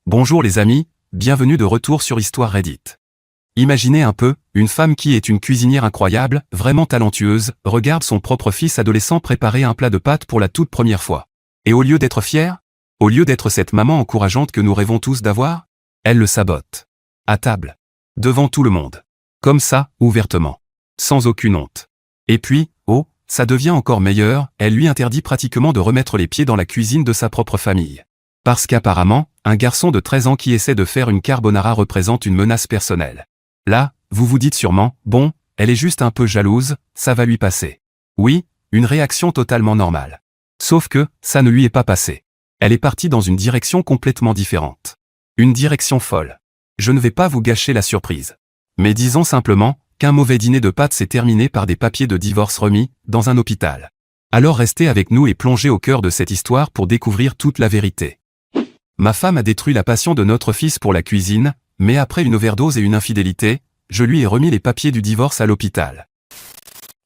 Bonjour les amis, bienvenue de retour sur Histoire Reddit. Imaginez un peu, une femme qui est une cuisinière incroyable, vraiment talentueuse, regarde son propre fils adolescent préparer un plat de pâtes pour la toute première fois. Et au lieu d'être fière, au lieu d'être cette maman encourageante que nous rêvons tous d'avoir, elle le sabote. À table. Devant tout le monde. Comme ça, ouvertement. Sans aucune honte. Et puis, oh, ça devient encore meilleur, elle lui interdit pratiquement de remettre les pieds dans la cuisine de sa propre famille. Parce qu'apparemment, un garçon de 13 ans qui essaie de faire une carbonara représente une menace personnelle. Là, vous vous dites sûrement, bon, elle est juste un peu jalouse, ça va lui passer. Oui, une réaction totalement normale. Sauf que, ça ne lui est pas passé. Elle est partie dans une direction complètement différente. Une direction folle. Je ne vais pas vous gâcher la surprise. Mais disons simplement, qu'un mauvais dîner de pâtes s'est terminé par des papiers de divorce remis, dans un hôpital. Alors restez avec nous et plongez au cœur de cette histoire pour découvrir toute la vérité. Ma femme a détruit la passion de notre fils pour la cuisine, mais après une overdose et une infidélité, je lui ai remis les papiers du divorce à l'hôpital.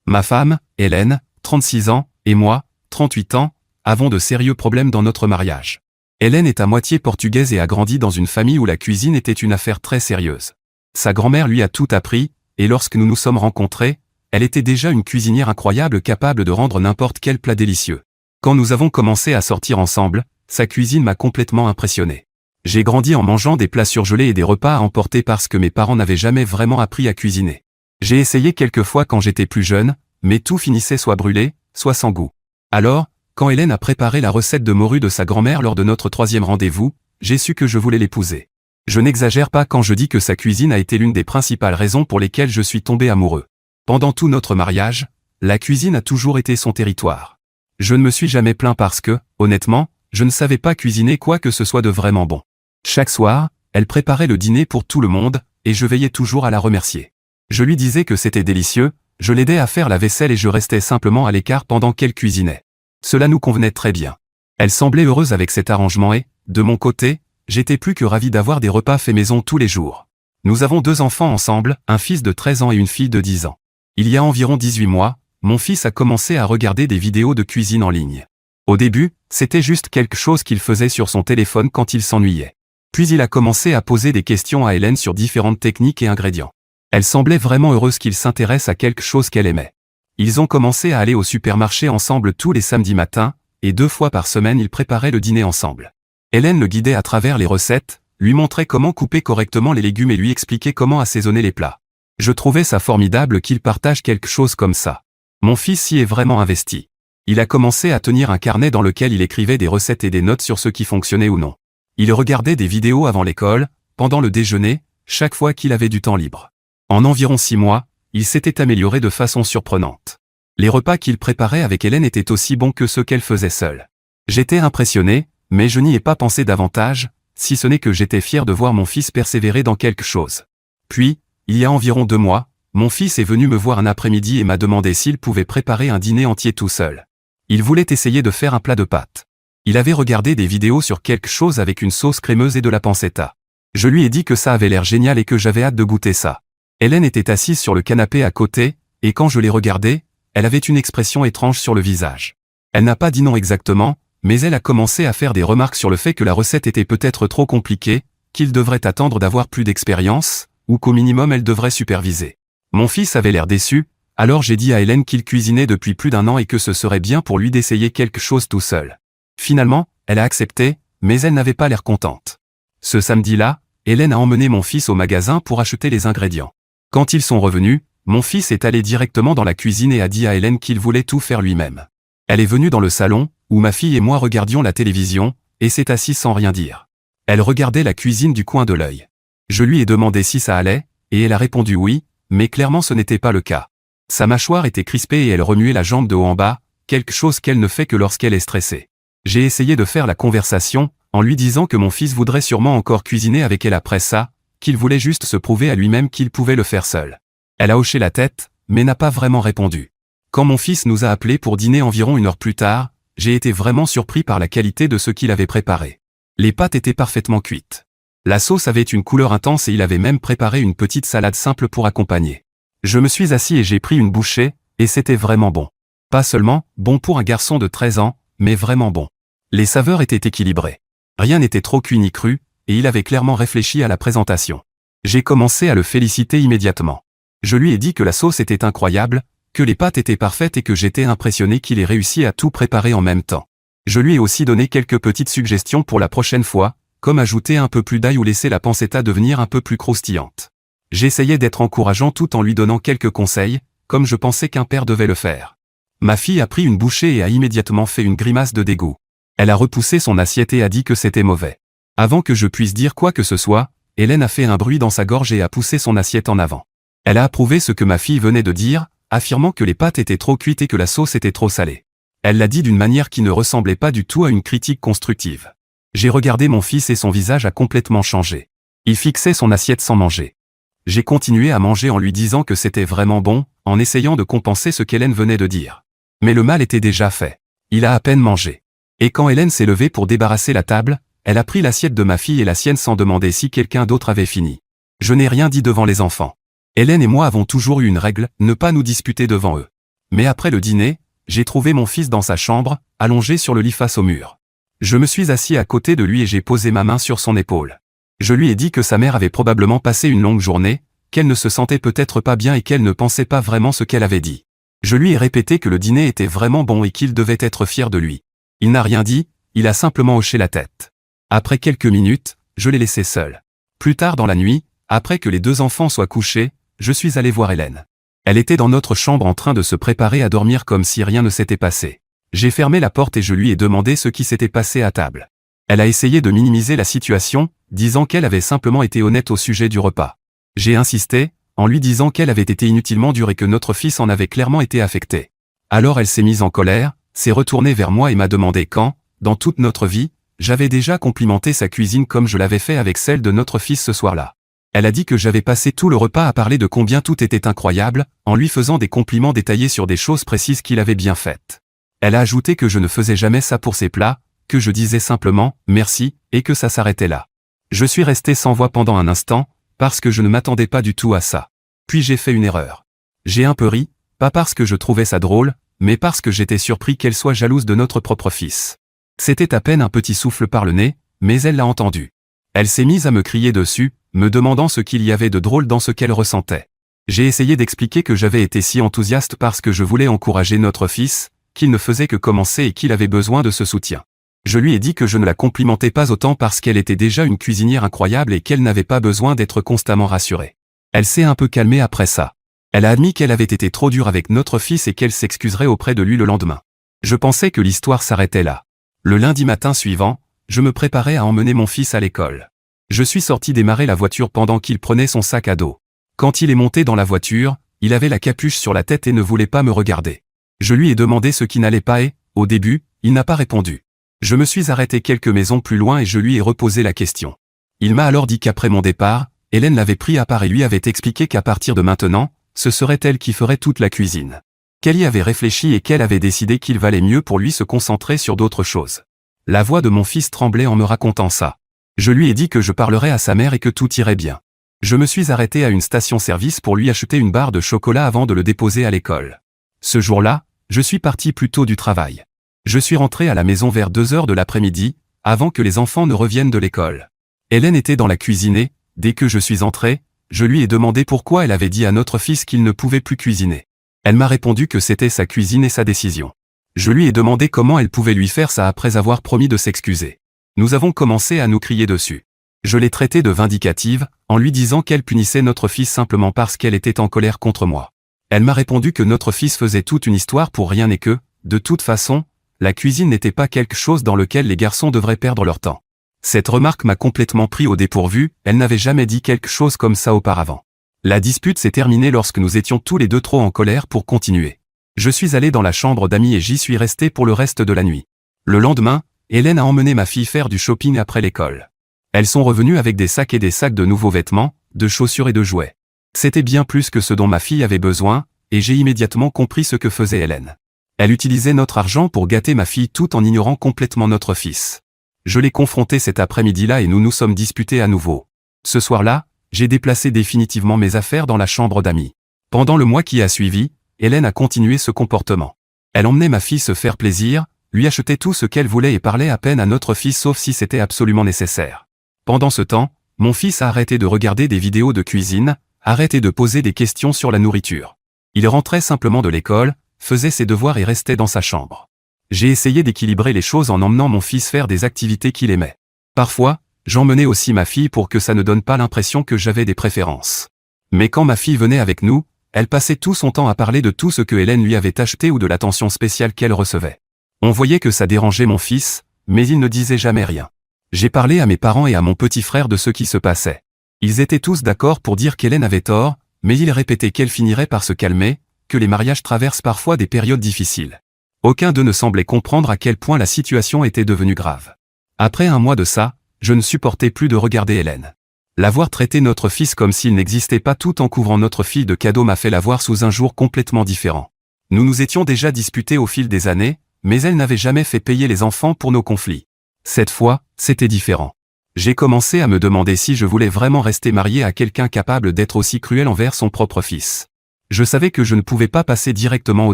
Ma femme, Hélène, 36 ans, et moi, 38 ans, avons de sérieux problèmes dans notre mariage. Hélène est à moitié portugaise et a grandi dans une famille où la cuisine était une affaire très sérieuse. Sa grand-mère lui a tout appris, et lorsque nous nous sommes rencontrés, elle était déjà une cuisinière incroyable capable de rendre n'importe quel plat délicieux. Quand nous avons commencé à sortir ensemble, sa cuisine m'a complètement impressionné. J'ai grandi en mangeant des plats surgelés et des repas à emporter parce que mes parents n'avaient jamais vraiment appris à cuisiner. J'ai essayé quelques fois quand j'étais plus jeune, mais tout finissait soit brûlé, soit sans goût. Alors, quand Hélène a préparé la recette de morue de sa grand-mère lors de notre 3e rendez-vous, j'ai su que je voulais l'épouser. Je n'exagère pas quand je dis que sa cuisine a été l'une des principales raisons pour lesquelles je suis tombé amoureux. Pendant tout notre mariage, la cuisine a toujours été son territoire. Je ne me suis jamais plaint parce que, honnêtement, je ne savais pas cuisiner quoi que ce soit de vraiment bon. Chaque soir, elle préparait le dîner pour tout le monde, et je veillais toujours à la remercier. Je lui disais que c'était délicieux, je l'aidais à faire la vaisselle et je restais simplement à l'écart pendant qu'elle cuisinait. Cela nous convenait très bien. Elle semblait heureuse avec cet arrangement et, de mon côté, j'étais plus que ravi d'avoir des repas faits maison tous les jours. Nous avons 2 enfants ensemble, un fils de 13 ans et une fille de 10 ans. Il y a environ 18 mois, mon fils a commencé à regarder des vidéos de cuisine en ligne. Au début, c'était juste quelque chose qu'il faisait sur son téléphone quand il s'ennuyait. Puis il a commencé à poser des questions à Hélène sur différentes techniques et ingrédients. Elle semblait vraiment heureuse qu'il s'intéresse à quelque chose qu'elle aimait. Ils ont commencé à aller au supermarché ensemble tous les samedis matins, et 2 fois par semaine ils préparaient le dîner ensemble. Hélène le guidait à travers les recettes, lui montrait comment couper correctement les légumes et lui expliquait comment assaisonner les plats. Je trouvais ça formidable qu'il partage quelque chose comme ça. Mon fils y est vraiment investi. Il a commencé à tenir un carnet dans lequel il écrivait des recettes et des notes sur ce qui fonctionnait ou non. Il regardait des vidéos avant l'école, pendant le déjeuner, chaque fois qu'il avait du temps libre. En environ 6 mois, il s'était amélioré de façon surprenante. Les repas qu'il préparait avec Hélène étaient aussi bons que ceux qu'elle faisait seule. J'étais impressionné, mais je n'y ai pas pensé davantage, si ce n'est que j'étais fier de voir mon fils persévérer dans quelque chose. Puis, il y a environ 2 mois, mon fils est venu me voir un après-midi et m'a demandé s'il pouvait préparer un dîner entier tout seul. Il voulait essayer de faire un plat de pâtes. Il avait regardé des vidéos sur quelque chose avec une sauce crémeuse et de la pancetta. Je lui ai dit que ça avait l'air génial et que j'avais hâte de goûter ça. Hélène était assise sur le canapé à côté, et quand je l'ai regardée, elle avait une expression étrange sur le visage. Elle n'a pas dit non exactement, mais elle a commencé à faire des remarques sur le fait que la recette était peut-être trop compliquée, qu'il devrait attendre d'avoir plus d'expérience, ou qu'au minimum elle devrait superviser. Mon fils avait l'air déçu, alors j'ai dit à Hélène qu'il cuisinait depuis plus d'1 an et que ce serait bien pour lui d'essayer quelque chose tout seul. Finalement, elle a accepté, mais elle n'avait pas l'air contente. Ce samedi-là, Hélène a emmené mon fils au magasin pour acheter les ingrédients. Quand ils sont revenus, mon fils est allé directement dans la cuisine et a dit à Hélène qu'il voulait tout faire lui-même. Elle est venue dans le salon, où ma fille et moi regardions la télévision, et s'est assise sans rien dire. Elle regardait la cuisine du coin de l'œil. Je lui ai demandé si ça allait, et elle a répondu oui, mais clairement ce n'était pas le cas. Sa mâchoire était crispée et elle remuait la jambe de haut en bas, quelque chose qu'elle ne fait que lorsqu'elle est stressée. J'ai essayé de faire la conversation, en lui disant que mon fils voudrait sûrement encore cuisiner avec elle après ça, qu'il voulait juste se prouver à lui-même qu'il pouvait le faire seul. Elle a hoché la tête, mais n'a pas vraiment répondu. Quand mon fils nous a appelés pour dîner environ 1 heure plus tard, j'ai été vraiment surpris par la qualité de ce qu'il avait préparé. Les pâtes étaient parfaitement cuites. La sauce avait une couleur intense et il avait même préparé une petite salade simple pour accompagner. Je me suis assis et j'ai pris une bouchée, et c'était vraiment bon. Pas seulement bon pour un garçon de 13 ans, mais vraiment bon. Les saveurs étaient équilibrées. Rien n'était trop cuit ni cru, et il avait clairement réfléchi à la présentation. J'ai commencé à le féliciter immédiatement. Je lui ai dit que la sauce était incroyable, que les pâtes étaient parfaites et que j'étais impressionné qu'il ait réussi à tout préparer en même temps. Je lui ai aussi donné quelques petites suggestions pour la prochaine fois, comme ajouter un peu plus d'ail ou laisser la pancetta devenir un peu plus croustillante. J'essayais d'être encourageant tout en lui donnant quelques conseils, comme je pensais qu'un père devait le faire. Ma fille a pris une bouchée et a immédiatement fait une grimace de dégoût. Elle a repoussé son assiette et a dit que c'était mauvais. Avant que je puisse dire quoi que ce soit, Hélène a fait un bruit dans sa gorge et a poussé son assiette en avant. Elle a approuvé ce que ma fille venait de dire, affirmant que les pâtes étaient trop cuites et que la sauce était trop salée. Elle l'a dit d'une manière qui ne ressemblait pas du tout à une critique constructive. J'ai regardé mon fils et son visage a complètement changé. Il fixait son assiette sans manger. J'ai continué à manger en lui disant que c'était vraiment bon, en essayant de compenser ce qu'Hélène venait de dire. Mais le mal était déjà fait. Il a à peine mangé. Et quand Hélène s'est levée pour débarrasser la table, elle a pris l'assiette de ma fille et la sienne sans demander si quelqu'un d'autre avait fini. Je n'ai rien dit devant les enfants. Hélène et moi avons toujours eu une règle, ne pas nous disputer devant eux. Mais après le dîner, j'ai trouvé mon fils dans sa chambre, allongé sur le lit face au mur. Je me suis assis à côté de lui et j'ai posé ma main sur son épaule. Je lui ai dit que sa mère avait probablement passé une longue journée, qu'elle ne se sentait peut-être pas bien et qu'elle ne pensait pas vraiment ce qu'elle avait dit. Je lui ai répété que le dîner était vraiment bon et qu'il devait être fier de lui. Il n'a rien dit, il a simplement hoché la tête. Après quelques minutes, je l'ai laissé seul. Plus tard dans la nuit, après que les deux enfants soient couchés, je suis allé voir Hélène. Elle était dans notre chambre en train de se préparer à dormir comme si rien ne s'était passé. J'ai fermé la porte et je lui ai demandé ce qui s'était passé à table. Elle a essayé de minimiser la situation, disant qu'elle avait simplement été honnête au sujet du repas. J'ai insisté, en lui disant qu'elle avait été inutilement dure et que notre fils en avait clairement été affecté. Alors elle s'est mise en colère, s'est retournée vers moi et m'a demandé quand, dans toute notre vie, j'avais déjà complimenté sa cuisine comme je l'avais fait avec celle de notre fils ce soir-là. Elle a dit que j'avais passé tout le repas à parler de combien tout était incroyable, en lui faisant des compliments détaillés sur des choses précises qu'il avait bien faites. Elle a ajouté que je ne faisais jamais ça pour ses plats, que je disais simplement « merci » et que ça s'arrêtait là. Je suis resté sans voix pendant un instant, parce que je ne m'attendais pas du tout à ça. Puis j'ai fait une erreur. J'ai un peu ri, pas parce que je trouvais ça drôle, mais parce que j'étais surpris qu'elle soit jalouse de notre propre fils. C'était à peine un petit souffle par le nez, mais elle l'a entendu. Elle s'est mise à me crier dessus, me demandant ce qu'il y avait de drôle dans ce qu'elle ressentait. J'ai essayé d'expliquer que j'avais été si enthousiaste parce que je voulais encourager notre fils, qu'il ne faisait que commencer et qu'il avait besoin de ce soutien. Je lui ai dit que je ne la complimentais pas autant parce qu'elle était déjà une cuisinière incroyable et qu'elle n'avait pas besoin d'être constamment rassurée. Elle s'est un peu calmée après ça. Elle a admis qu'elle avait été trop dure avec notre fils et qu'elle s'excuserait auprès de lui le lendemain. Je pensais que l'histoire s'arrêtait là. Le lundi matin suivant, je me préparais à emmener mon fils à l'école. Je suis sorti démarrer la voiture pendant qu'il prenait son sac à dos. Quand il est monté dans la voiture, il avait la capuche sur la tête et ne voulait pas me regarder. Je lui ai demandé ce qui n'allait pas et, au début, il n'a pas répondu. Je me suis arrêté quelques maisons plus loin et je lui ai reposé la question. Il m'a alors dit qu'après mon départ, Hélène l'avait pris à part et lui avait expliqué qu'à partir de maintenant, ce serait elle qui ferait toute la cuisine. Qu'elle y avait réfléchi et qu'elle avait décidé qu'il valait mieux pour lui se concentrer sur d'autres choses. La voix de mon fils tremblait en me racontant ça. Je lui ai dit que je parlerais à sa mère et que tout irait bien. Je me suis arrêté à une station-service pour lui acheter une barre de chocolat avant de le déposer à l'école. Ce jour-là, je suis parti plus tôt du travail. Je suis rentré à la maison vers 2h de l'après-midi, avant que les enfants ne reviennent de l'école. Hélène était dans la cuisine et, dès que je suis entré, je lui ai demandé pourquoi elle avait dit à notre fils qu'il ne pouvait plus cuisiner. Elle m'a répondu que c'était sa cuisine et sa décision. Je lui ai demandé comment elle pouvait lui faire ça après avoir promis de s'excuser. Nous avons commencé à nous crier dessus. Je l'ai traitée de vindicative, en lui disant qu'elle punissait notre fils simplement parce qu'elle était en colère contre moi. Elle m'a répondu que notre fils faisait toute une histoire pour rien et que, de toute façon, la cuisine n'était pas quelque chose dans lequel les garçons devraient perdre leur temps. Cette remarque m'a complètement pris au dépourvu, elle n'avait jamais dit quelque chose comme ça auparavant. La dispute s'est terminée lorsque nous étions tous les deux trop en colère pour continuer. Je suis allé dans la chambre d'amis et j'y suis resté pour le reste de la nuit. Le lendemain, Hélène a emmené ma fille faire du shopping après l'école. Elles sont revenues avec des sacs et des sacs de nouveaux vêtements, de chaussures et de jouets. C'était bien plus que ce dont ma fille avait besoin, et j'ai immédiatement compris ce que faisait Hélène. Elle utilisait notre argent pour gâter ma fille tout en ignorant complètement notre fils. Je l'ai confronté cet après-midi-là et nous nous sommes disputés à nouveau. Ce soir-là, j'ai déplacé définitivement mes affaires dans la chambre d'amis. Pendant le mois qui a suivi, Hélène a continué ce comportement. Elle emmenait ma fille se faire plaisir, lui achetait tout ce qu'elle voulait et parlait à peine à notre fils sauf si c'était absolument nécessaire. Pendant ce temps, mon fils a arrêté de regarder des vidéos de cuisine, arrêté de poser des questions sur la nourriture. Il rentrait simplement de l'école, faisait ses devoirs et restait dans sa chambre. J'ai essayé d'équilibrer les choses en emmenant mon fils faire des activités qu'il aimait. Parfois, j'emmenais aussi ma fille pour que ça ne donne pas l'impression que j'avais des préférences. Mais quand ma fille venait avec nous, elle passait tout son temps à parler de tout ce que Hélène lui avait acheté ou de l'attention spéciale qu'elle recevait. On voyait que ça dérangeait mon fils, mais il ne disait jamais rien. J'ai parlé à mes parents et à mon petit frère de ce qui se passait. Ils étaient tous d'accord pour dire qu'Hélène avait tort, mais ils répétaient qu'elle finirait par se calmer, que les mariages traversent parfois des périodes difficiles. Aucun d'eux ne semblait comprendre à quel point la situation était devenue grave. Après un mois de ça, je ne supportais plus de regarder Hélène. La voir traiter notre fils comme s'il n'existait pas tout en couvrant notre fille de cadeaux m'a fait la voir sous un jour complètement différent. Nous nous étions déjà disputés au fil des années, mais elle n'avait jamais fait payer les enfants pour nos conflits. Cette fois, c'était différent. J'ai commencé à me demander si je voulais vraiment rester marié à quelqu'un capable d'être aussi cruel envers son propre fils. Je savais que je ne pouvais pas passer directement au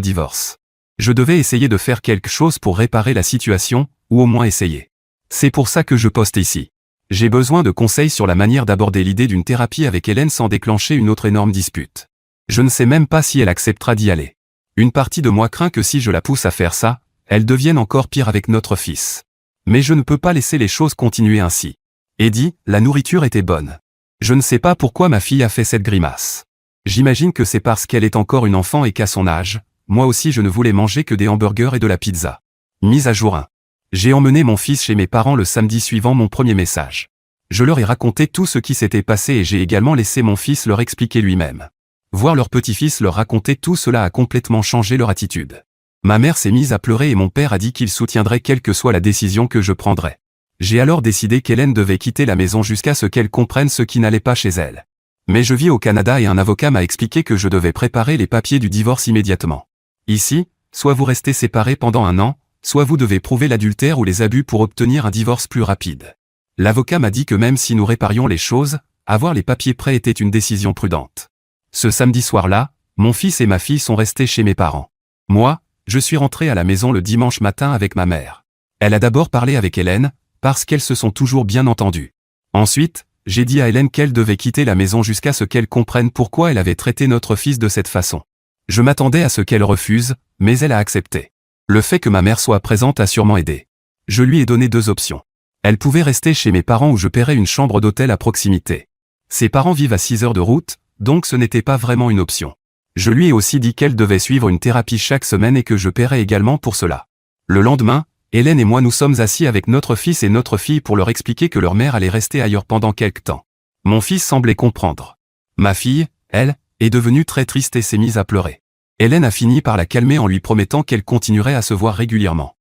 divorce. Je devais essayer de faire quelque chose pour réparer la situation, ou au moins essayer. C'est pour ça que je poste ici. J'ai besoin de conseils sur la manière d'aborder l'idée d'une thérapie avec Hélène sans déclencher une autre énorme dispute. Je ne sais même pas si elle acceptera d'y aller. Une partie de moi craint que si je la pousse à faire ça, elle devienne encore pire avec notre fils. Mais je ne peux pas laisser les choses continuer ainsi. Eddie, la nourriture était bonne. Je ne sais pas pourquoi ma fille a fait cette grimace. J'imagine que c'est parce qu'elle est encore une enfant et qu'à son âge, moi aussi je ne voulais manger que des hamburgers et de la pizza. Mise à jour 1. J'ai emmené mon fils chez mes parents le samedi suivant mon premier message. Je leur ai raconté tout ce qui s'était passé et j'ai également laissé mon fils leur expliquer lui-même. Voir leur petit-fils leur raconter tout cela a complètement changé leur attitude. Ma mère s'est mise à pleurer et mon père a dit qu'il soutiendrait quelle que soit la décision que je prendrais. J'ai alors décidé qu'Hélène devait quitter la maison jusqu'à ce qu'elle comprenne ce qui n'allait pas chez elle. Mais je vis au Canada et un avocat m'a expliqué que je devais préparer les papiers du divorce immédiatement. Ici, soit vous restez séparés pendant 1 an, soit vous devez prouver l'adultère ou les abus pour obtenir un divorce plus rapide. L'avocat m'a dit que même si nous réparions les choses, avoir les papiers prêts était une décision prudente. Ce samedi soir-là, mon fils et ma fille sont restés chez mes parents. Moi, je suis rentré à la maison le dimanche matin avec ma mère. Elle a d'abord parlé avec Hélène, parce qu'elles se sont toujours bien entendues. Ensuite, j'ai dit à Hélène qu'elle devait quitter la maison jusqu'à ce qu'elle comprenne pourquoi elle avait traité notre fils de cette façon. Je m'attendais à ce qu'elle refuse, mais elle a accepté. Le fait que ma mère soit présente a sûrement aidé. Je lui ai donné 2 options. Elle pouvait rester chez mes parents où je paierais une chambre d'hôtel à proximité. Ses parents vivent à 6 heures de route, donc ce n'était pas vraiment une option. Je lui ai aussi dit qu'elle devait suivre une thérapie chaque semaine et que je paierais également pour cela. Le lendemain, Hélène et moi nous sommes assis avec notre fils et notre fille pour leur expliquer que leur mère allait rester ailleurs pendant quelque temps. Mon fils semblait comprendre. Ma fille, elle, est devenue très triste et s'est mise à pleurer. Hélène a fini par la calmer en lui promettant qu'elle continuerait à se voir régulièrement.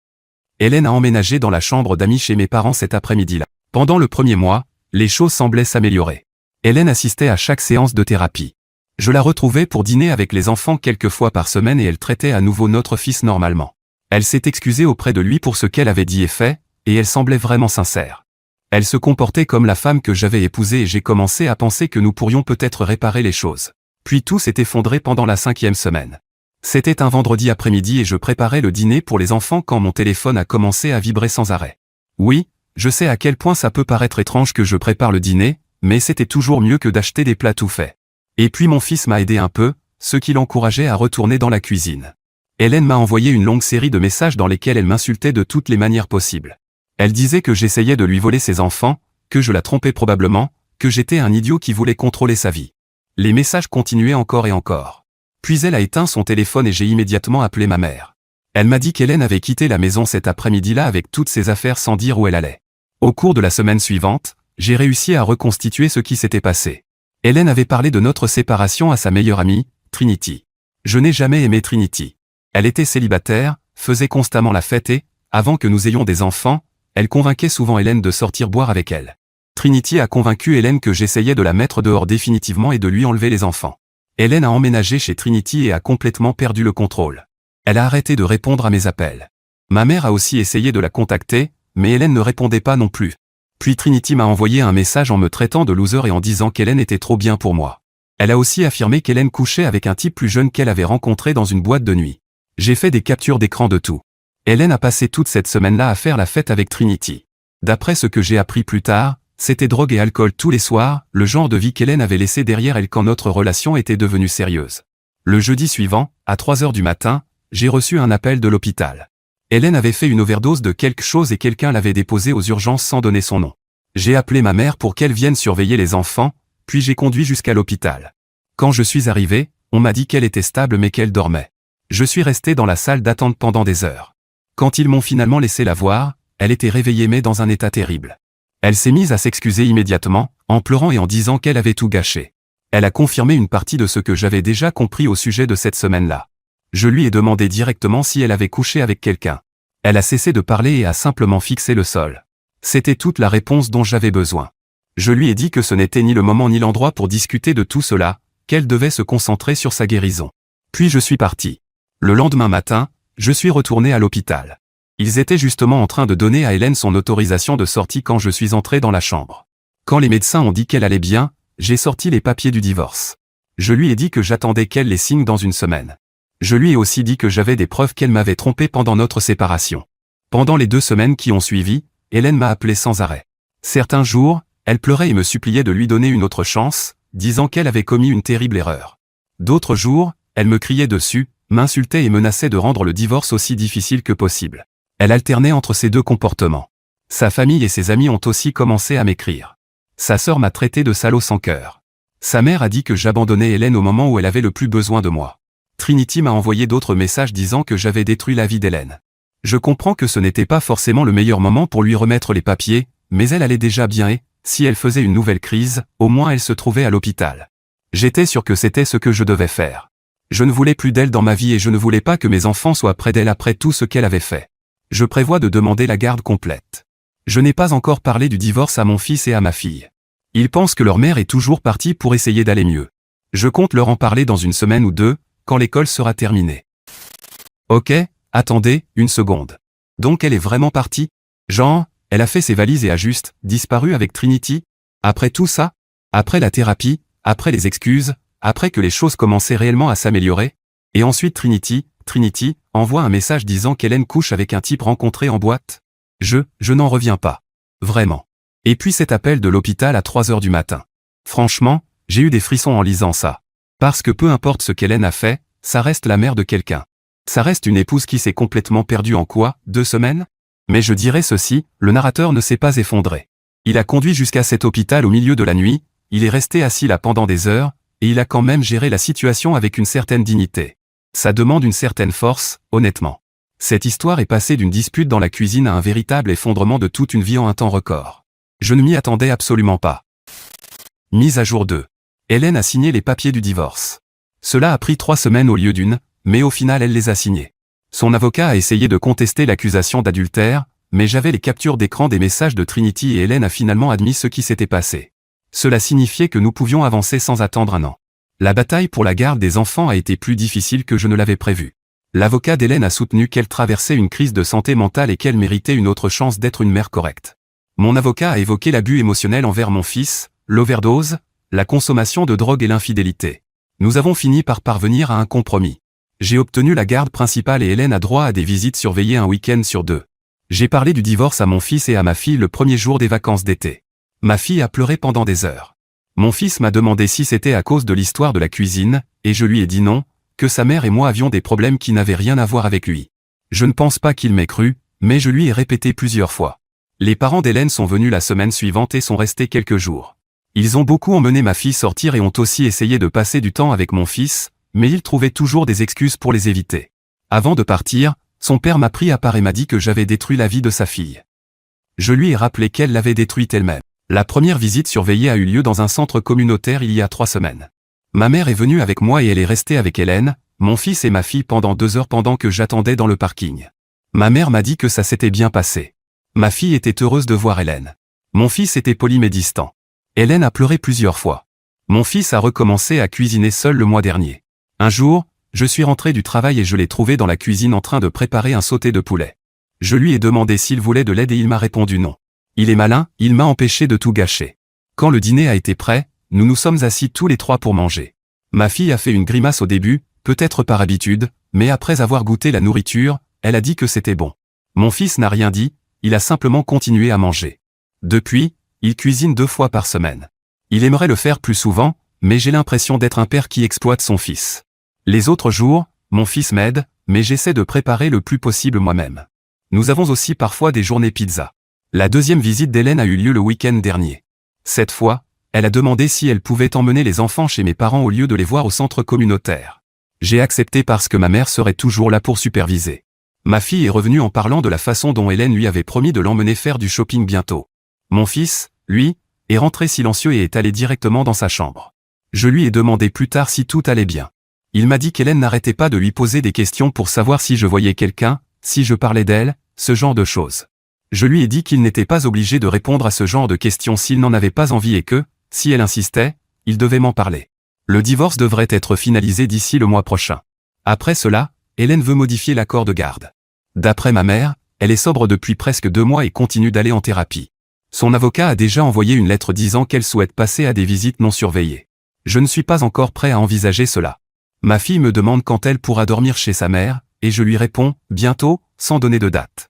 Hélène a emménagé dans la chambre d'amis chez mes parents cet après-midi-là. Pendant le premier mois, les choses semblaient s'améliorer. Hélène assistait à chaque séance de thérapie. Je la retrouvais pour dîner avec les enfants quelques fois par semaine et elle traitait à nouveau notre fils normalement. Elle s'est excusée auprès de lui pour ce qu'elle avait dit et fait, et elle semblait vraiment sincère. Elle se comportait comme la femme que j'avais épousée et j'ai commencé à penser que nous pourrions peut-être réparer les choses. Puis tout s'est effondré pendant la 5e semaine. C'était un vendredi après-midi et je préparais le dîner pour les enfants quand mon téléphone a commencé à vibrer sans arrêt. Oui, je sais à quel point ça peut paraître étrange que je prépare le dîner, mais c'était toujours mieux que d'acheter des plats tout faits. Et puis mon fils m'a aidé un peu, ce qui l'encourageait à retourner dans la cuisine. Hélène m'a envoyé une longue série de messages dans lesquels elle m'insultait de toutes les manières possibles. Elle disait que j'essayais de lui voler ses enfants, que je la trompais probablement, que j'étais un idiot qui voulait contrôler sa vie. Les messages continuaient encore et encore. Puis elle a éteint son téléphone et j'ai immédiatement appelé ma mère. Elle m'a dit qu'Hélène avait quitté la maison cet après-midi-là avec toutes ses affaires sans dire où elle allait. Au cours de la semaine suivante, j'ai réussi à reconstituer ce qui s'était passé. Hélène avait parlé de notre séparation à sa meilleure amie, Trinity. Je n'ai jamais aimé Trinity. Elle était célibataire, faisait constamment la fête et, avant que nous ayons des enfants, elle convainquait souvent Hélène de sortir boire avec elle. Trinity a convaincu Hélène que j'essayais de la mettre dehors définitivement et de lui enlever les enfants. Hélène a emménagé chez Trinity et a complètement perdu le contrôle. Elle a arrêté de répondre à mes appels. Ma mère a aussi essayé de la contacter, mais Hélène ne répondait pas non plus. Puis Trinity m'a envoyé un message en me traitant de loser et en disant qu'Hélène était trop bien pour moi. Elle a aussi affirmé qu'Hélène couchait avec un type plus jeune qu'elle avait rencontré dans une boîte de nuit. J'ai fait des captures d'écran de tout. Hélène a passé toute cette semaine-là à faire la fête avec Trinity. D'après ce que j'ai appris plus tard, C'était drogue et alcool tous les soirs, le genre de vie qu'Hélène avait laissé derrière elle quand notre relation était devenue sérieuse. Le jeudi suivant, à 3 heures du matin, j'ai reçu un appel de l'hôpital. Hélène avait fait une overdose de quelque chose et quelqu'un l'avait déposée aux urgences sans donner son nom. J'ai appelé ma mère pour qu'elle vienne surveiller les enfants, puis j'ai conduit jusqu'à l'hôpital. Quand je suis arrivé, on m'a dit qu'elle était stable mais qu'elle dormait. Je suis resté dans la salle d'attente pendant des heures. Quand ils m'ont finalement laissé la voir, elle était réveillée mais dans un état terrible. Elle s'est mise à s'excuser immédiatement, en pleurant et en disant qu'elle avait tout gâché. Elle a confirmé une partie de ce que j'avais déjà compris au sujet de cette semaine-là. Je lui ai demandé directement si elle avait couché avec quelqu'un. Elle a cessé de parler et a simplement fixé le sol. C'était toute la réponse dont j'avais besoin. Je lui ai dit que ce n'était ni le moment ni l'endroit pour discuter de tout cela, qu'elle devait se concentrer sur sa guérison. Puis je suis parti. Le lendemain matin, je suis retourné à l'hôpital. Ils étaient justement en train de donner à Hélène son autorisation de sortie quand je suis entré dans la chambre. Quand les médecins ont dit qu'elle allait bien, j'ai sorti les papiers du divorce. Je lui ai dit que j'attendais qu'elle les signe dans une semaine. Je lui ai aussi dit que j'avais des preuves qu'elle m'avait trompé pendant notre séparation. Pendant les 2 semaines qui ont suivi, Hélène m'a appelé sans arrêt. Certains jours, elle pleurait et me suppliait de lui donner une autre chance, disant qu'elle avait commis une terrible erreur. D'autres jours, elle me criait dessus, m'insultait et menaçait de rendre le divorce aussi difficile que possible. Elle alternait entre ces deux comportements. Sa famille et ses amis ont aussi commencé à m'écrire. Sa sœur m'a traité de salaud sans cœur. Sa mère a dit que j'abandonnais Hélène au moment où elle avait le plus besoin de moi. Trinity m'a envoyé d'autres messages disant que j'avais détruit la vie d'Hélène. Je comprends que ce n'était pas forcément le meilleur moment pour lui remettre les papiers, mais elle allait déjà bien et, si elle faisait une nouvelle crise, au moins elle se trouvait à l'hôpital. J'étais sûr que c'était ce que je devais faire. Je ne voulais plus d'elle dans ma vie et je ne voulais pas que mes enfants soient près d'elle après tout ce qu'elle avait fait. Je prévois de demander la garde complète. Je n'ai pas encore parlé du divorce à mon fils et à ma fille. Ils pensent que leur mère est toujours partie pour essayer d'aller mieux. Je compte leur en parler dans une semaine ou 2, quand l'école sera terminée. Ok, attendez, une seconde. Donc elle est vraiment partie? Genre, elle a fait ses valises et a juste disparu avec Trinity? Après tout ça? Après la thérapie? Après les excuses? Après que les choses commençaient réellement à s'améliorer? Et ensuite Trinity envoie un message disant qu'Hélène couche avec un type rencontré en boîte? Je n'en reviens pas. Vraiment. Et puis cet appel de l'hôpital à 3 heures du matin. Franchement, j'ai eu des frissons en lisant ça. Parce que peu importe ce qu'Hélène a fait, ça reste la mère de quelqu'un. Ça reste une épouse qui s'est complètement perdue en quoi, 2 semaines? Mais je dirais ceci, le narrateur ne s'est pas effondré. Il a conduit jusqu'à cet hôpital au milieu de la nuit, il est resté assis là pendant des heures, et il a quand même géré la situation avec une certaine dignité. Ça demande une certaine force, honnêtement. Cette histoire est passée d'une dispute dans la cuisine à un véritable effondrement de toute une vie en un temps record. Je ne m'y attendais absolument pas. Mise à jour 2. Hélène a signé les papiers du divorce. Cela a pris 3 semaines au lieu d'une, mais au final elle les a signés. Son avocat a essayé de contester l'accusation d'adultère, mais j'avais les captures d'écran des messages de Trinity et Hélène a finalement admis ce qui s'était passé. Cela signifiait que nous pouvions avancer sans attendre un an. La bataille pour la garde des enfants a été plus difficile que je ne l'avais prévu. L'avocat d'Hélène a soutenu qu'elle traversait une crise de santé mentale et qu'elle méritait une autre chance d'être une mère correcte. Mon avocat a évoqué l'abus émotionnel envers mon fils, l'overdose, la consommation de drogue et l'infidélité. Nous avons fini par parvenir à un compromis. J'ai obtenu la garde principale et Hélène a droit à des visites surveillées un week-end sur 2. J'ai parlé du divorce à mon fils et à ma fille le premier jour des vacances d'été. Ma fille a pleuré pendant des heures. Mon fils m'a demandé si c'était à cause de l'histoire de la cuisine, et je lui ai dit non, que sa mère et moi avions des problèmes qui n'avaient rien à voir avec lui. Je ne pense pas qu'il m'ait cru, mais je lui ai répété plusieurs fois. Les parents d'Hélène sont venus la semaine suivante et sont restés quelques jours. Ils ont beaucoup emmené ma fille sortir et ont aussi essayé de passer du temps avec mon fils, mais ils trouvaient toujours des excuses pour les éviter. Avant de partir, son père m'a pris à part et m'a dit que j'avais détruit la vie de sa fille. Je lui ai rappelé qu'elle l'avait détruite elle-même. La première visite surveillée a eu lieu dans un centre communautaire il y a 3 semaines. Ma mère est venue avec moi et elle est restée avec Hélène, mon fils et ma fille pendant 2 heures pendant que j'attendais dans le parking. Ma mère m'a dit que ça s'était bien passé. Ma fille était heureuse de voir Hélène. Mon fils était poli mais distant. Hélène a pleuré plusieurs fois. Mon fils a recommencé à cuisiner seul le mois dernier. Un jour, je suis rentré du travail et je l'ai trouvé dans la cuisine en train de préparer un sauté de poulet. Je lui ai demandé s'il voulait de l'aide et il m'a répondu non. Il est malin, il m'a empêché de tout gâcher. Quand le dîner a été prêt, nous nous sommes assis tous les 3 pour manger. Ma fille a fait une grimace au début, peut-être par habitude, mais après avoir goûté la nourriture, elle a dit que c'était bon. Mon fils n'a rien dit, il a simplement continué à manger. Depuis, Il cuisine 2 fois par semaine. Il aimerait le faire plus souvent, mais j'ai l'impression d'être un père qui exploite son fils. Les autres jours, mon fils m'aide, mais j'essaie de préparer le plus possible moi-même. Nous avons aussi parfois des journées pizza. La deuxième visite d'Hélène a eu lieu le week-end dernier. Cette fois, elle a demandé si elle pouvait emmener les enfants chez mes parents au lieu de les voir au centre communautaire. J'ai accepté parce que ma mère serait toujours là pour superviser. Ma fille est revenue en parlant de la façon dont Hélène lui avait promis de l'emmener faire du shopping bientôt. Mon fils, lui, est rentré silencieux et est allé directement dans sa chambre. Je lui ai demandé plus tard si tout allait bien. Il m'a dit qu'Hélène n'arrêtait pas de lui poser des questions pour savoir si je voyais quelqu'un, si je parlais d'elle, ce genre de choses. Je lui ai dit qu'il n'était pas obligé de répondre à ce genre de questions s'il n'en avait pas envie et que, si elle insistait, il devait m'en parler. Le divorce devrait être finalisé d'ici le mois prochain. Après cela, Hélène veut modifier l'accord de garde. D'après ma mère, elle est sobre depuis presque 2 mois et continue d'aller en thérapie. Son avocat a déjà envoyé une lettre disant qu'elle souhaite passer à des visites non surveillées. Je ne suis pas encore prêt à envisager cela. Ma fille me demande quand elle pourra dormir chez sa mère, et je lui réponds, bientôt, sans donner de date.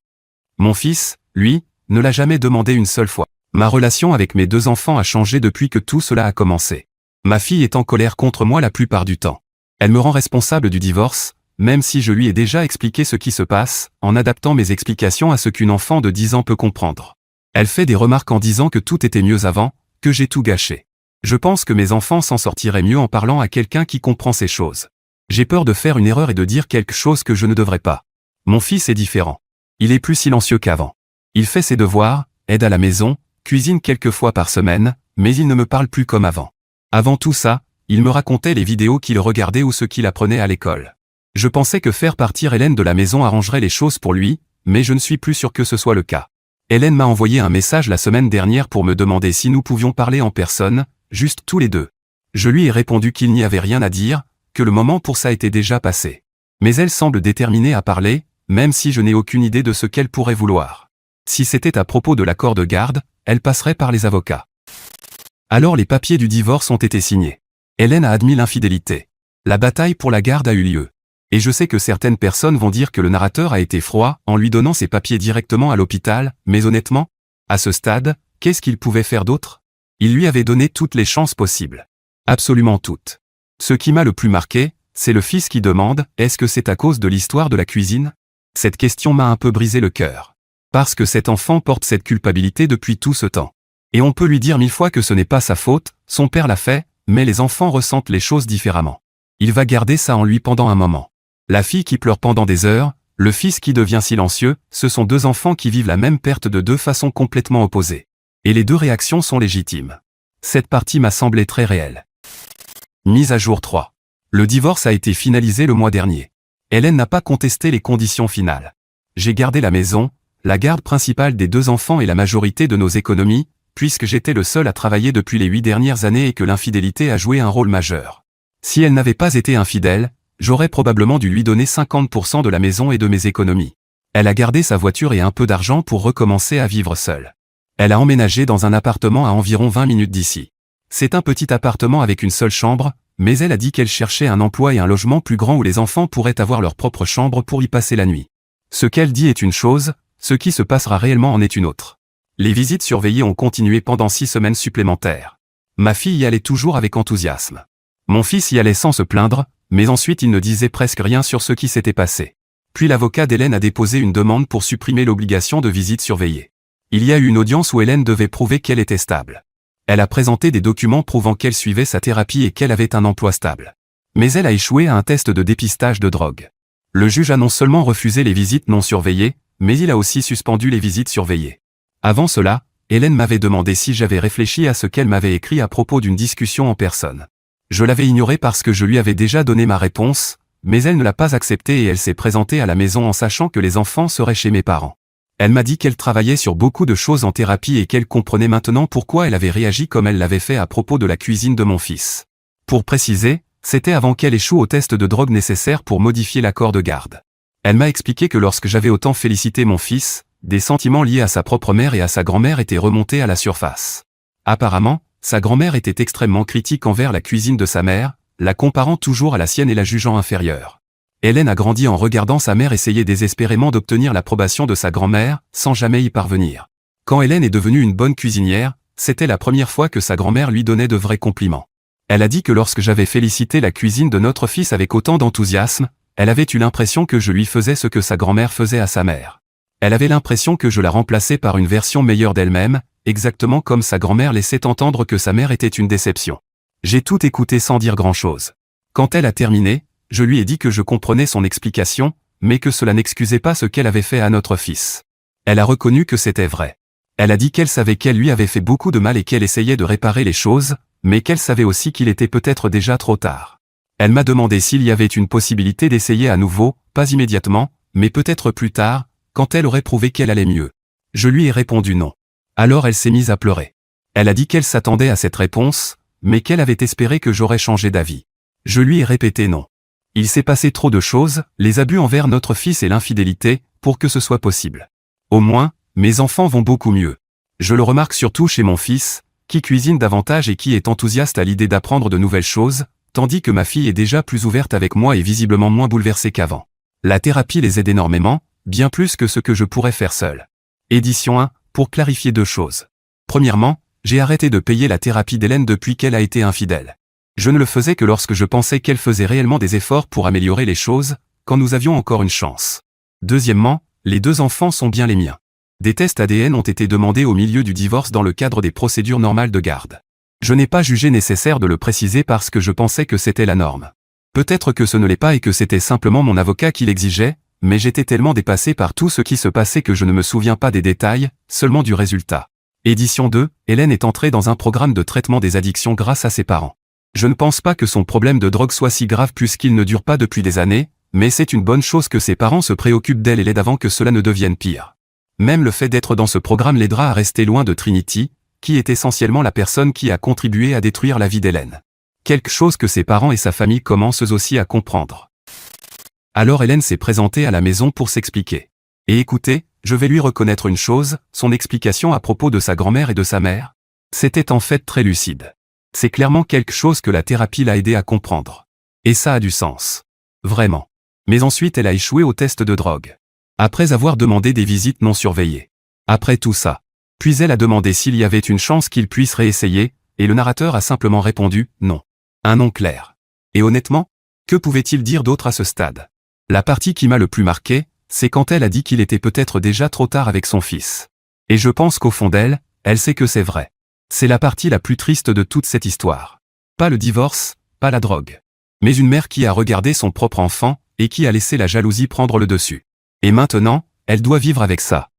Mon fils, lui, ne l'a jamais demandé une seule fois. Ma relation avec mes 2 enfants a changé depuis que tout cela a commencé. Ma fille est en colère contre moi la plupart du temps. Elle me rend responsable du divorce, même si je lui ai déjà expliqué ce qui se passe, en adaptant mes explications à ce qu'une enfant de 10 ans peut comprendre. Elle fait des remarques en disant que tout était mieux avant, que j'ai tout gâché. Je pense que mes enfants s'en sortiraient mieux en parlant à quelqu'un qui comprend ces choses. J'ai peur de faire une erreur et de dire quelque chose que je ne devrais pas. Mon fils est différent. Il est plus silencieux qu'avant. Il fait ses devoirs, aide à la maison, cuisine quelques fois par semaine, mais il ne me parle plus comme avant. Avant tout ça, il me racontait les vidéos qu'il regardait ou ce qu'il apprenait à l'école. Je pensais que faire partir Hélène de la maison arrangerait les choses pour lui, mais je ne suis plus sûr que ce soit le cas. Hélène m'a envoyé un message la semaine dernière pour me demander si nous pouvions parler en personne, juste tous les deux. Je lui ai répondu qu'il n'y avait rien à dire, que le moment pour ça était déjà passé. Mais elle semble déterminée à parler, même si je n'ai aucune idée de ce qu'elle pourrait vouloir. Si c'était à propos de l'accord de garde, elle passerait par les avocats. Alors les papiers du divorce ont été signés. Hélène a admis l'infidélité. La bataille pour la garde a eu lieu. Et je sais que certaines personnes vont dire que le narrateur a été froid en lui donnant ses papiers directement à l'hôpital, mais honnêtement, à ce stade, qu'est-ce qu'il pouvait faire d'autre? Il lui avait donné toutes les chances possibles. Absolument toutes. Ce qui m'a le plus marqué, c'est le fils qui demande « Est-ce que c'est à cause de l'histoire de la cuisine ?» Cette question m'a un peu brisé le cœur. Parce que cet enfant porte cette culpabilité depuis tout ce temps. Et on peut lui dire 1000 fois que ce n'est pas sa faute, son père l'a fait, mais les enfants ressentent les choses différemment. Il va garder ça en lui pendant un moment. La fille qui pleure pendant des heures, le fils qui devient silencieux, ce sont 2 enfants qui vivent la même perte de 2 façons complètement opposées. Et les 2 réactions sont légitimes. Cette partie m'a semblé très réelle. Mise à jour 3. Le divorce a été finalisé le mois dernier. Hélène n'a pas contesté les conditions finales. J'ai gardé la maison, la garde principale des 2 enfants et la majorité de nos économies, puisque j'étais le seul à travailler depuis les 8 dernières années et que l'infidélité a joué un rôle majeur. Si elle n'avait pas été infidèle, j'aurais probablement dû lui donner 50% de la maison et de mes économies. Elle a gardé sa voiture et un peu d'argent pour recommencer à vivre seule. Elle a emménagé dans un appartement à environ 20 minutes d'ici. C'est un petit appartement avec une seule chambre, mais elle a dit qu'elle cherchait un emploi et un logement plus grand où les enfants pourraient avoir leur propre chambre pour y passer la nuit. Ce qu'elle dit est une chose, ce qui se passera réellement en est une autre. Les visites surveillées ont continué pendant 6 semaines supplémentaires. Ma fille y allait toujours avec enthousiasme. Mon fils y allait sans se plaindre, mais ensuite il ne disait presque rien sur ce qui s'était passé. Puis l'avocat d'Hélène a déposé une demande pour supprimer l'obligation de visite surveillée. Il y a eu une audience où Hélène devait prouver qu'elle était stable. Elle a présenté des documents prouvant qu'elle suivait sa thérapie et qu'elle avait un emploi stable. Mais elle a échoué à un test de dépistage de drogue. Le juge a non seulement refusé les visites non surveillées, mais il a aussi suspendu les visites surveillées. Avant cela, Hélène m'avait demandé si j'avais réfléchi à ce qu'elle m'avait écrit à propos d'une discussion en personne. Je l'avais ignoré parce que je lui avais déjà donné ma réponse, mais elle ne l'a pas acceptée et elle s'est présentée à la maison en sachant que les enfants seraient chez mes parents. Elle m'a dit qu'elle travaillait sur beaucoup de choses en thérapie et qu'elle comprenait maintenant pourquoi elle avait réagi comme elle l'avait fait à propos de la cuisine de mon fils. Pour préciser, c'était avant qu'elle échoue au test de drogue nécessaire pour modifier l'accord de garde. Elle m'a expliqué que lorsque j'avais autant félicité mon fils, des sentiments liés à sa propre mère et à sa grand-mère étaient remontés à la surface. Apparemment, sa grand-mère était extrêmement critique envers la cuisine de sa mère, la comparant toujours à la sienne et la jugeant inférieure. Hélène a grandi en regardant sa mère essayer désespérément d'obtenir l'approbation de sa grand-mère, sans jamais y parvenir. Quand Hélène est devenue une bonne cuisinière, C'était la première fois que sa grand-mère lui donnait de vrais compliments. Elle a dit que lorsque j'avais félicité la cuisine de notre fils avec autant d'enthousiasme, elle avait eu l'impression que je lui faisais ce que sa grand-mère faisait à sa mère. Elle avait l'impression que je la remplaçais par une version meilleure d'elle-même, exactement comme sa grand-mère laissait entendre que sa mère était une déception. J'ai tout écouté sans dire grand-chose. Quand elle a terminé, je lui ai dit que je comprenais son explication, mais que cela n'excusait pas ce qu'elle avait fait à notre fils. Elle a reconnu que c'était vrai. Elle a dit qu'elle savait qu'elle lui avait fait beaucoup de mal et qu'elle essayait de réparer les choses, mais qu'elle savait aussi qu'il était peut-être déjà trop tard. Elle m'a demandé s'il y avait une possibilité d'essayer à nouveau, pas immédiatement, mais peut-être plus tard, quand elle aurait prouvé qu'elle allait mieux. Je lui ai répondu non. Alors elle s'est mise à pleurer. Elle a dit qu'elle s'attendait à cette réponse, mais qu'elle avait espéré que j'aurais changé d'avis. Je lui ai répété non. Il s'est passé trop de choses, les abus envers notre fils et l'infidélité, pour que ce soit possible. Au moins, mes enfants vont beaucoup mieux. Je le remarque surtout chez mon fils, qui cuisine davantage et qui est enthousiaste à l'idée d'apprendre de nouvelles choses, tandis que ma fille est déjà plus ouverte avec moi et visiblement moins bouleversée qu'avant. La thérapie les aide énormément, bien plus que ce que je pourrais faire seul. Édition 1, pour clarifier 2 choses. Premièrement, j'ai arrêté de payer la thérapie d'Hélène depuis qu'elle a été infidèle. Je ne le faisais que lorsque je pensais qu'elle faisait réellement des efforts pour améliorer les choses, quand nous avions encore une chance. Deuxièmement, les 2 enfants sont bien les miens. Des tests ADN ont été demandés au milieu du divorce dans le cadre des procédures normales de garde. Je n'ai pas jugé nécessaire de le préciser parce que je pensais que c'était la norme. Peut-être que ce ne l'est pas et que c'était simplement mon avocat qui l'exigeait, mais j'étais tellement dépassé par tout ce qui se passait que je ne me souviens pas des détails, seulement du résultat. Édition 2, Hélène est entrée dans un programme de traitement des addictions grâce à ses parents. Je ne pense pas que son problème de drogue soit si grave puisqu'il ne dure pas depuis des années, mais c'est une bonne chose que ses parents se préoccupent d'elle et l'aident avant que cela ne devienne pire. Même le fait d'être dans ce programme l'aidera à rester loin de Trinity, qui est essentiellement la personne qui a contribué à détruire la vie d'Hélène. Quelque chose que ses parents et sa famille commencent aussi à comprendre. Alors Hélène s'est présentée à la maison pour s'expliquer. Et écoutez, je vais lui reconnaître une chose, son explication à propos de sa grand-mère et de sa mère. C'était en fait très lucide. C'est clairement quelque chose que la thérapie l'a aidé à comprendre. Et ça a du sens. Vraiment. Mais ensuite elle a échoué au test de drogue. Après avoir demandé des visites non surveillées. Après tout ça. Puis elle a demandé s'il y avait une chance qu'il puisse réessayer, et le narrateur a simplement répondu « non ». Un non clair. Et honnêtement, que pouvait-il dire d'autre à ce stade? La partie qui m'a le plus marqué, c'est quand elle a dit qu'il était peut-être déjà trop tard avec son fils. Et je pense qu'au fond d'elle, elle sait que c'est vrai. C'est la partie la plus triste de toute cette histoire. Pas le divorce, pas la drogue. Mais une mère qui a regardé son propre enfant, et qui a laissé la jalousie prendre le dessus. Et maintenant, elle doit vivre avec ça.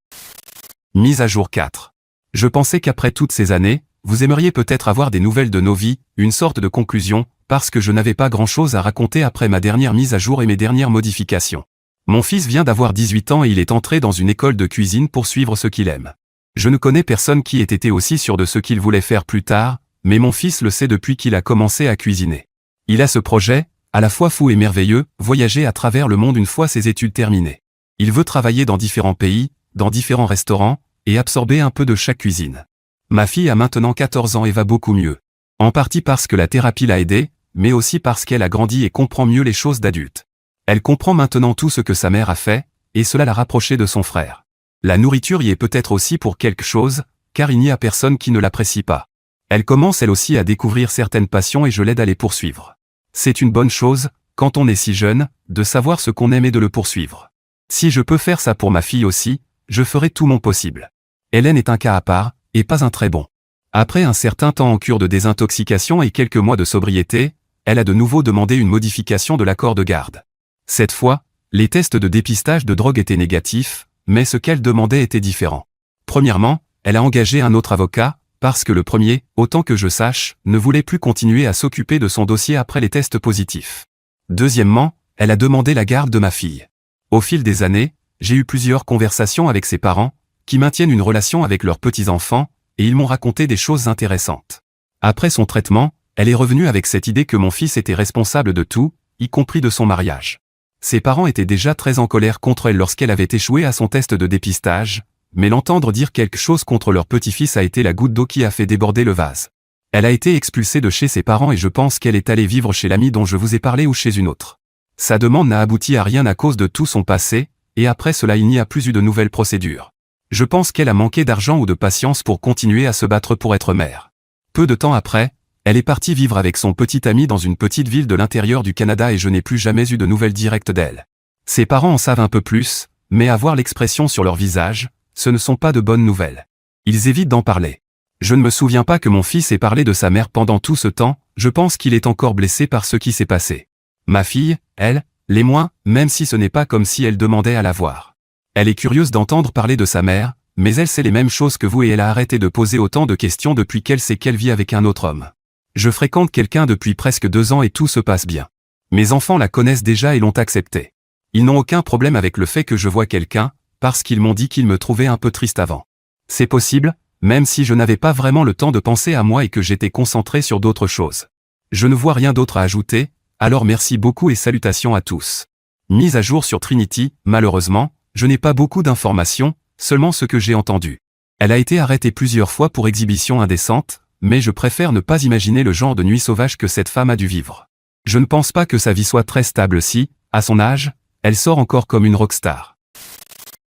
Mise à jour 4. Je pensais qu'après toutes ces années, vous aimeriez peut-être avoir des nouvelles de nos vies, une sorte de conclusion, parce que je n'avais pas grand-chose à raconter après ma dernière mise à jour et mes dernières modifications. Mon fils vient d'avoir 18 ans et il est entré dans une école de cuisine pour suivre ce qu'il aime. Je ne connais personne qui ait été aussi sûr de ce qu'il voulait faire plus tard, mais mon fils le sait depuis qu'il a commencé à cuisiner. Il a ce projet, à la fois fou et merveilleux, voyager à travers le monde une fois ses études terminées. Il veut travailler dans différents pays, dans différents restaurants, et absorber un peu de chaque cuisine. Ma fille a maintenant 14 ans et va beaucoup mieux. En partie parce que la thérapie l'a aidée, mais aussi parce qu'elle a grandi et comprend mieux les choses d'adulte. Elle comprend maintenant tout ce que sa mère a fait, et cela l'a rapprochée de son frère. La nourriture y est peut-être aussi pour quelque chose, car il n'y a personne qui ne l'apprécie pas. Elle commence elle aussi à découvrir certaines passions et je l'aide à les poursuivre. C'est une bonne chose, quand on est si jeune, de savoir ce qu'on aime et de le poursuivre. Si je peux faire ça pour ma fille aussi, je ferai tout mon possible. Hélène est un cas à part, et pas un très bon. Après un certain temps en cure de désintoxication et quelques mois de sobriété, elle a de nouveau demandé une modification de l'accord de garde. Cette fois, les tests de dépistage de drogue étaient négatifs, mais ce qu'elle demandait était différent. Premièrement, elle a engagé un autre avocat, parce que le premier, autant que je sache, ne voulait plus continuer à s'occuper de son dossier après les tests positifs. Deuxièmement, elle a demandé la garde de ma fille. Au fil des années, j'ai eu plusieurs conversations avec ses parents, qui maintiennent une relation avec leurs petits-enfants, et ils m'ont raconté des choses intéressantes. Après son traitement, elle est revenue avec cette idée que mon fils était responsable de tout, y compris de son mariage. Ses parents étaient déjà très en colère contre elle lorsqu'elle avait échoué à son test de dépistage, mais l'entendre dire quelque chose contre leur petit-fils a été la goutte d'eau qui a fait déborder le vase. Elle a été expulsée de chez ses parents et je pense qu'elle est allée vivre chez l'amie dont je vous ai parlé ou chez une autre. Sa demande n'a abouti à rien à cause de tout son passé, et après cela il n'y a plus eu de nouvelles procédures. Je pense qu'elle a manqué d'argent ou de patience pour continuer à se battre pour être mère. Peu de temps après, elle est partie vivre avec son petit ami dans une petite ville de l'intérieur du Canada et je n'ai plus jamais eu de nouvelles directes d'elle. Ses parents en savent un peu plus, mais à voir l'expression sur leur visage, ce ne sont pas de bonnes nouvelles. Ils évitent d'en parler. Je ne me souviens pas que mon fils ait parlé de sa mère pendant tout ce temps, je pense qu'il est encore blessé par ce qui s'est passé. Ma fille, elle, l'est moins, même si ce n'est pas comme si elle demandait à la voir. Elle est curieuse d'entendre parler de sa mère, mais elle sait les mêmes choses que vous et elle a arrêté de poser autant de questions depuis qu'elle sait qu'elle vit avec un autre homme. Je fréquente quelqu'un depuis presque 2 ans et tout se passe bien. Mes enfants la connaissent déjà et l'ont acceptée. Ils n'ont aucun problème avec le fait que je vois quelqu'un, parce qu'ils m'ont dit qu'ils me trouvaient un peu triste avant. C'est possible, même si je n'avais pas vraiment le temps de penser à moi et que j'étais concentré sur d'autres choses. Je ne vois rien d'autre à ajouter, alors merci beaucoup et salutations à tous. Mise à jour sur Trinity, malheureusement, je n'ai pas beaucoup d'informations, seulement ce que j'ai entendu. Elle a été arrêtée plusieurs fois pour exhibition indécente, mais je préfère ne pas imaginer le genre de nuit sauvage que cette femme a dû vivre. Je ne pense pas que sa vie soit très stable si, à son âge, elle sort encore comme une rockstar.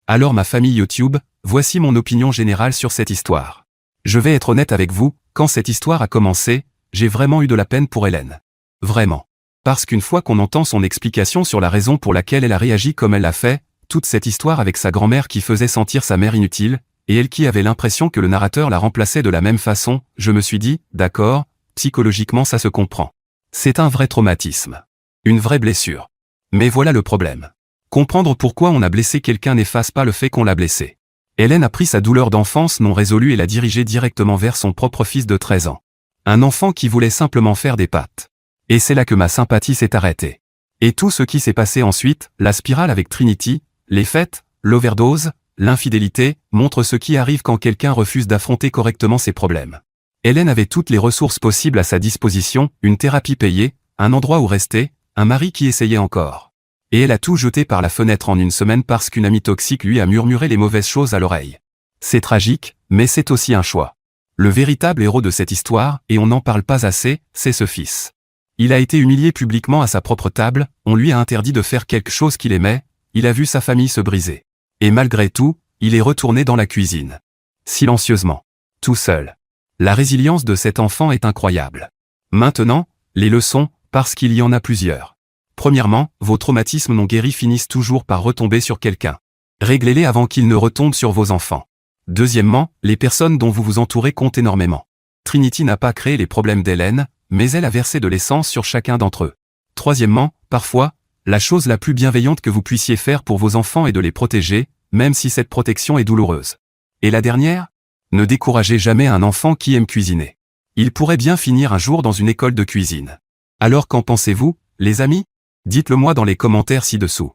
Alors ma famille YouTube, voici mon opinion générale sur cette histoire. Je vais être honnête avec vous, quand cette histoire a commencé, j'ai vraiment eu de la peine pour Hélène. Vraiment. Parce qu'une fois qu'on entend son explication sur la raison pour laquelle elle a réagi comme elle l'a fait, toute cette histoire avec sa grand-mère qui faisait sentir sa mère inutile, et elle qui avait l'impression que le narrateur la remplaçait de la même façon, je me suis dit, d'accord, psychologiquement ça se comprend. C'est un vrai traumatisme. Une vraie blessure. Mais voilà le problème. Comprendre pourquoi on a blessé quelqu'un n'efface pas le fait qu'on l'a blessé. Hélène a pris sa douleur d'enfance non résolue et l'a dirigée directement vers son propre fils de 13 ans. Un enfant qui voulait simplement faire des pâtes. Et c'est là que ma sympathie s'est arrêtée. Et tout ce qui s'est passé ensuite, la spirale avec Trinity, les fêtes, l'overdose, l'infidélité, montre ce qui arrive quand quelqu'un refuse d'affronter correctement ses problèmes. Hélène avait toutes les ressources possibles à sa disposition, une thérapie payée, un endroit où rester, un mari qui essayait encore. Et elle a tout jeté par la fenêtre en une semaine parce qu'une amie toxique lui a murmuré les mauvaises choses à l'oreille. C'est tragique, mais c'est aussi un choix. Le véritable héros de cette histoire, et on n'en parle pas assez, c'est ce fils. Il a été humilié publiquement à sa propre table, on lui a interdit de faire quelque chose qu'il aimait, il a vu sa famille se briser. Et malgré tout, il est retourné dans la cuisine. Silencieusement. Tout seul. La résilience de cet enfant est incroyable. Maintenant, les leçons, parce qu'il y en a plusieurs. Premièrement, vos traumatismes non guéris finissent toujours par retomber sur quelqu'un. Réglez-les avant qu'ils ne retombent sur vos enfants. Deuxièmement, les personnes dont vous vous entourez comptent énormément. Trinity n'a pas créé les problèmes d'Hélène, mais elle a versé de l'essence sur chacun d'entre eux. Troisièmement, parfois, la chose la plus bienveillante que vous puissiez faire pour vos enfants est de les protéger, même si cette protection est douloureuse. Et la dernière ? Ne découragez jamais un enfant qui aime cuisiner. Il pourrait bien finir un jour dans une école de cuisine. Alors qu'en pensez-vous, les amis ? Dites-le moi dans les commentaires ci-dessous.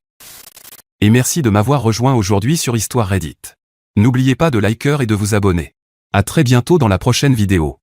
Et merci de m'avoir rejoint aujourd'hui sur Histoire Reddit. N'oubliez pas de liker et de vous abonner. À très bientôt dans la prochaine vidéo.